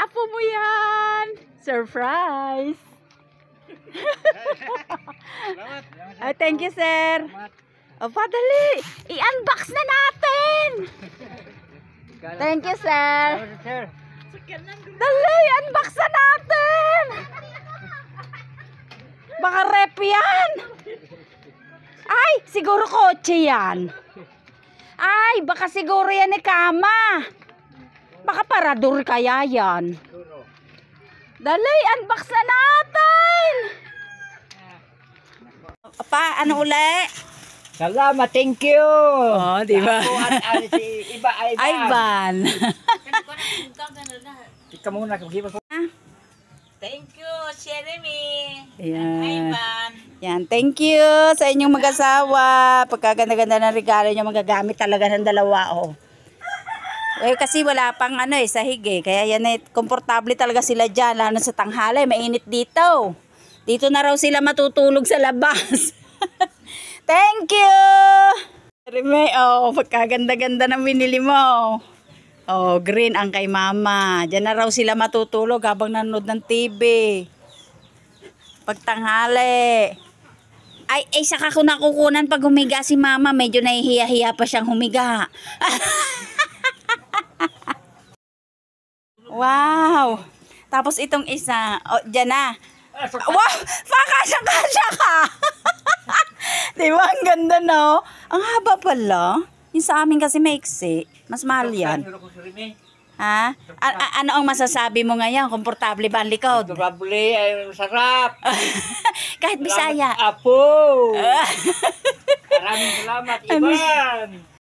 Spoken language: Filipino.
apo mo yan. Surprise. Ay, thank you, sir. O, padali. I-unbox na natin. Thank you, sir. Dali, unbox na natin. Baka rep yan. Ay, siguro kotse yan. Ay, baka siguro yan ni kama. Baka parador kaya yan. Dali, unbox na natin. Pa, ano uli? Salamat, thank you. Oh, di ba? Si Ivan. Ivan. Ika muna, kagiba ko. Thank you, Jeremy. Ayan. Ivan. Yan, thank you sa inyong mag-asawa. Pagkaganda-ganda ng regalo nyo, magagamit talaga ng dalawa, oh. Eh, kasi wala pang sahig eh. Kaya yan komportable talaga sila dyan, lalo sa tanghali. Mainit dito. Dito na raw sila matutulog sa labas. Thank you! Rime, oh, pagkaganda-ganda ng binili mo. Oh, green ang kay mama. Diyan na raw sila matutulog habang nanonood ng TV. Pagtanghali. Ay, saka ko nakukunan pag humiga si mama. Medyo nahihiya-hiya pa siyang humiga. Wow! Tapos itong isa, oh, dyan na. Wow! Pakasya-kasya ka! Diba? Ang ganda, no? Ang haba pala. Yung sa amin kasi maiksi. Mas mahal yan. Ha? Ano ang masasabi mo ngayon? Komportable ba ang likod? Komportable, sarap. Kahit Bisaya. Apo. Maraming salamat, Ivan.